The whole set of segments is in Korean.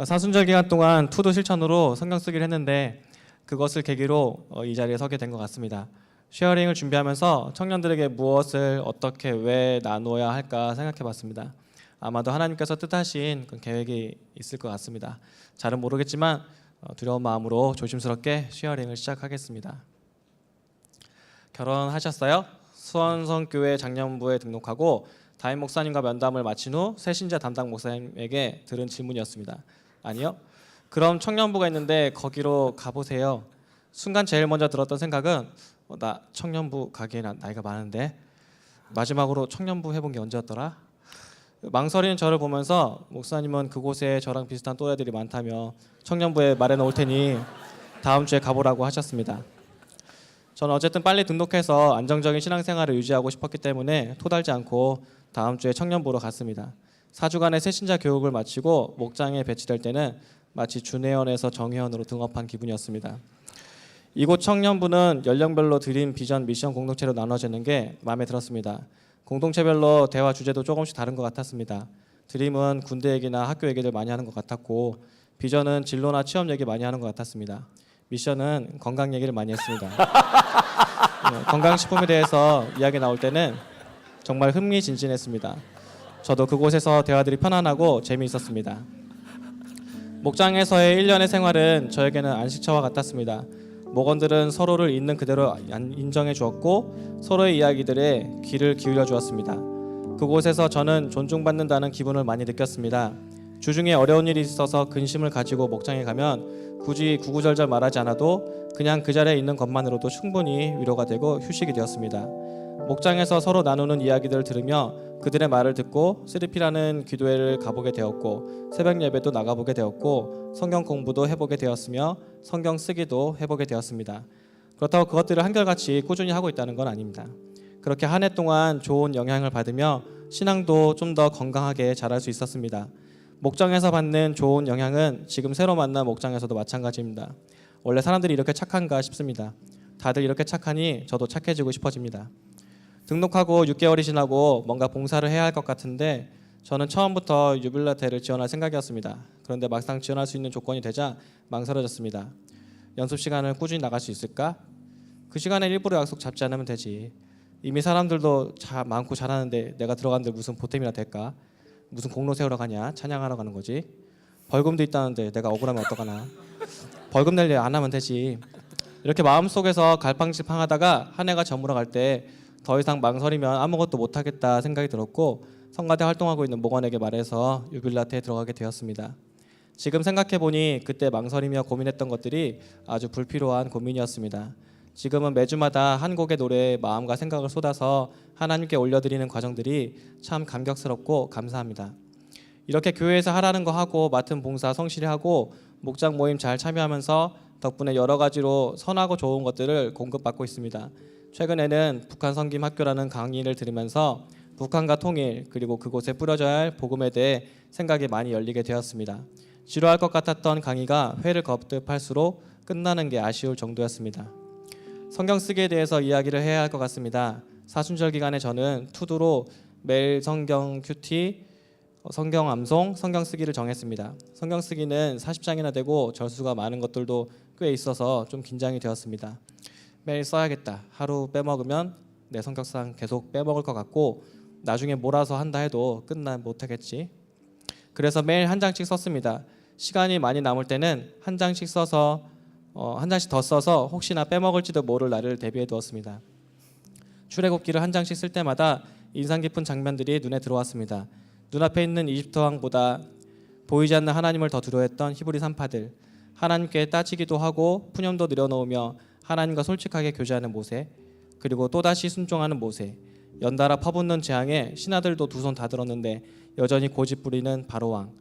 사순절 기간 동안 투도 실천으로 성경 쓰기를 했는데 그것을 계기로 이 자리에 서게 된 것 같습니다. 쉐어링을 준비하면서 청년들에게 무엇을 어떻게 왜 나누어야 할까 생각해 봤습니다. 아마도 하나님께서 뜻하신 그 계획이 있을 것 같습니다. 잘은 모르겠지만 두려운 마음으로 조심스럽게 쉐어링을 시작하겠습니다. 결혼하셨어요? 수원성교회 장년부에 등록하고 담임 목사님과 면담을 마친 후 새신자 담당 목사님에게 들은 질문이었습니다. 아니요? 그럼 청년부가 있는데 거기로 가보세요. 순간 제일 먼저 들었던 생각은 나 청년부 가기에는 나이가 많은데 마지막으로 청년부 해본 게 언제였더라? 망설이는 저를 보면서 목사님은 그곳에 저랑 비슷한 또래들이 많다며 청년부에 말해놓을 테니 다음 주에 가보라고 하셨습니다. 저는 어쨌든 빨리 등록해서 안정적인 신앙생활을 유지하고 싶었기 때문에 토달지 않고 다음 주에 청년부로 갔습니다. 4주간의 새신자 교육을 마치고 목장에 배치될 때는 마치 준회원에서 정회원으로 등업한 기분이었습니다. 이곳 청년부는 연령별로 드림, 비전, 미션 공동체로 나눠지는 게 마음에 들었습니다. 공동체별로 대화 주제도 조금씩 다른 것 같았습니다. 드림은 군대 얘기나 학교 얘기를 많이 하는 것 같았고 비전은 진로나 취업 얘기 많이 하는 것 같았습니다. 미션은 건강 얘기를 많이 했습니다. 건강식품에 대해서 이야기 나올 때는 정말 흥미진진했습니다. 저도 그곳에서 대화들이 편안하고 재미있었습니다. 목장에서의 1년의 생활은 저에게는 안식처와 같았습니다. 목원들은 서로를 있는 그대로 인정해 주었고 서로의 이야기들에 귀를 기울여 주었습니다. 그곳에서 저는 존중받는다는 기분을 많이 느꼈습니다. 주중에 어려운 일이 있어서 근심을 가지고 목장에 가면 굳이 구구절절 말하지 않아도 그냥 그 자리에 있는 것만으로도 충분히 위로가 되고 휴식이 되었습니다. 목장에서 서로 나누는 이야기들을 들으며 그들의 말을 듣고 쓰리피라는 기도회를 가보게 되었고 새벽 예배도 나가보게 되었고 성경 공부도 해보게 되었으며 성경 쓰기도 해보게 되었습니다. 그렇다고 그것들을 한결같이 꾸준히 하고 있다는 건 아닙니다. 그렇게 한 해 동안 좋은 영향을 받으며 신앙도 좀 더 건강하게 자랄 수 있었습니다. 목장에서 받는 좋은 영향은 지금 새로 만난 목장에서도 마찬가지입니다. 원래 사람들이 이렇게 착한가 싶습니다. 다들 이렇게 착하니 저도 착해지고 싶어집니다. 등록하고 6개월이 지나고 뭔가 봉사를 해야 할 것 같은데 저는 처음부터 유빌라테를 지원할 생각이었습니다. 그런데 막상 지원할 수 있는 조건이 되자 망설여졌습니다. 연습 시간을 꾸준히 나갈 수 있을까? 그 시간에 일부러 약속 잡지 않으면 되지. 이미 사람들도 많고 잘하는데 내가 들어간들 무슨 보탬이나 될까? 무슨 공로 세우러 가냐? 찬양하러 가는 거지. 벌금도 있다는데 내가 억울하면 어떡하나? 벌금 낼 일 안 하면 되지. 이렇게 마음속에서 갈팡질팡하다가 한 해가 저물어 갈 때 더 이상 망설이면 아무것도 못하겠다 생각이 들었고 성가대 활동하고 있는 목원에게 말해서 유빌라테에 들어가게 되었습니다. 지금 생각해보니 그때 망설이며 고민했던 것들이 아주 불필요한 고민이었습니다. 지금은 매주마다 한 곡의 노래에 마음과 생각을 쏟아서 하나님께 올려드리는 과정들이 참 감격스럽고 감사합니다. 이렇게 교회에서 하라는 거 하고 맡은 봉사 성실히 하고 목장 모임 잘 참여하면서 덕분에 여러 가지로 선하고 좋은 것들을 공급받고 있습니다. 최근에는 북한 선김 학교라는 강의를 들으면서 북한과 통일 그리고 그곳에 뿌려져야 할 복음에 대해 생각이 많이 열리게 되었습니다. 지루할 것 같았던 강의가 회를 거듭할수록 끝나는 게 아쉬울 정도였습니다. 성경 쓰기에 대해서 이야기를 해야 할 것 같습니다. 사순절 기간에 저는 투두로 매일 성경 큐티, 성경 암송, 성경 쓰기를 정했습니다. 성경 쓰기는 40장이나 되고 절수가 많은 것들도 꽤 있어서 좀 긴장이 되었습니다. 매일 써야겠다. 하루 빼먹으면 내 성격상 계속 빼먹을 것 같고 나중에 몰아서 한다 해도 끝나 못하겠지. 그래서 매일 한 장씩 썼습니다. 시간이 많이 남을 때는 한 장씩 써서 한 장씩 더 써서 혹시나 빼먹을지도 모를 날을 대비해 두었습니다. 출애굽기를 한 장씩 쓸 때마다 인상 깊은 장면들이 눈에 들어왔습니다. 눈앞에 있는 이집트 왕보다 보이지 않는 하나님을 더 두려워했던 히브리 산파들, 하나님께 따지기도 하고 푸념도 내려놓으며 하나님과 솔직하게 교제하는 모세, 그리고 또다시 순종하는 모세, 연달아 퍼붓는 재앙에 신하들도 두 손 다 들었는데 여전히 고집 부리는 바로왕,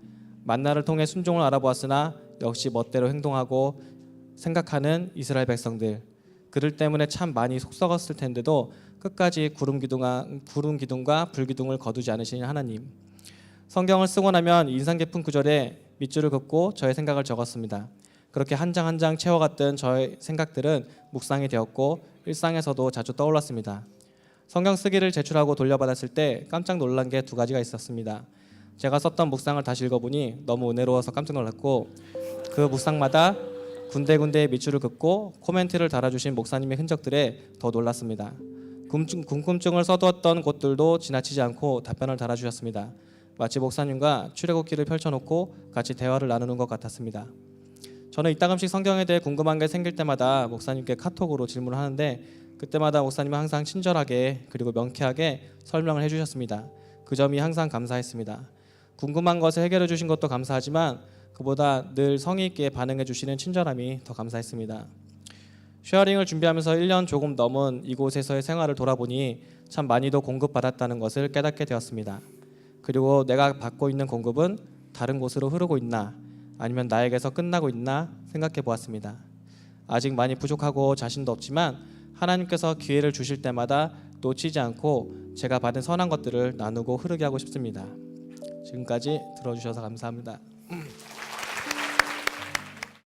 만나를 통해 순종을 알아보았으나 역시 멋대로 행동하고 생각하는 이스라엘 백성들, 그들 때문에 참 많이 속썩었을 텐데도 끝까지 구름 기둥과 불기둥을 거두지 않으시는 하나님. 성경을 쓰고 나면 인상 깊은 구절에 밑줄을 긋고 저의 생각을 적었습니다. 그렇게 한 장 한 장 채워갔던 저의 생각들은 묵상이 되었고 일상에서도 자주 떠올랐습니다. 성경 쓰기를 제출하고 돌려받았을 때 깜짝 놀란 게 두 가지가 있었습니다. 제가 썼던 묵상을 다시 읽어보니 너무 은혜로워서 깜짝 놀랐고, 그 묵상마다 군데군데 밑줄을 긋고 코멘트를 달아주신 목사님의 흔적들에 더 놀랐습니다. 궁금증을 써두었던 곳들도 지나치지 않고 답변을 달아주셨습니다. 마치 목사님과 출애굽기를 펼쳐놓고 같이 대화를 나누는 것 같았습니다. 저는 이따금씩 성경에 대해 궁금한 게 생길 때마다 목사님께 카톡으로 질문을 하는데, 그때마다 목사님은 항상 친절하게 그리고 명쾌하게 설명을 해주셨습니다. 그 점이 항상 감사했습니다. 궁금한 것을 해결해 주신 것도 감사하지만 그보다 늘 성의 있게 반응해 주시는 친절함이 더 감사했습니다. 쉐어링을 준비하면서 1년 조금 넘은 이곳에서의 생활을 돌아보니 참 많이도 공급받았다는 것을 깨닫게 되었습니다. 그리고 내가 받고 있는 공급은 다른 곳으로 흐르고 있나, 아니면 나에게서 끝나고 있나 생각해 보았습니다. 아직 많이 부족하고 자신도 없지만 하나님께서 기회를 주실 때마다 놓치지 않고 제가 받은 선한 것들을 나누고 흐르게 하고 싶습니다. 지금까지 들어주셔서 감사합니다.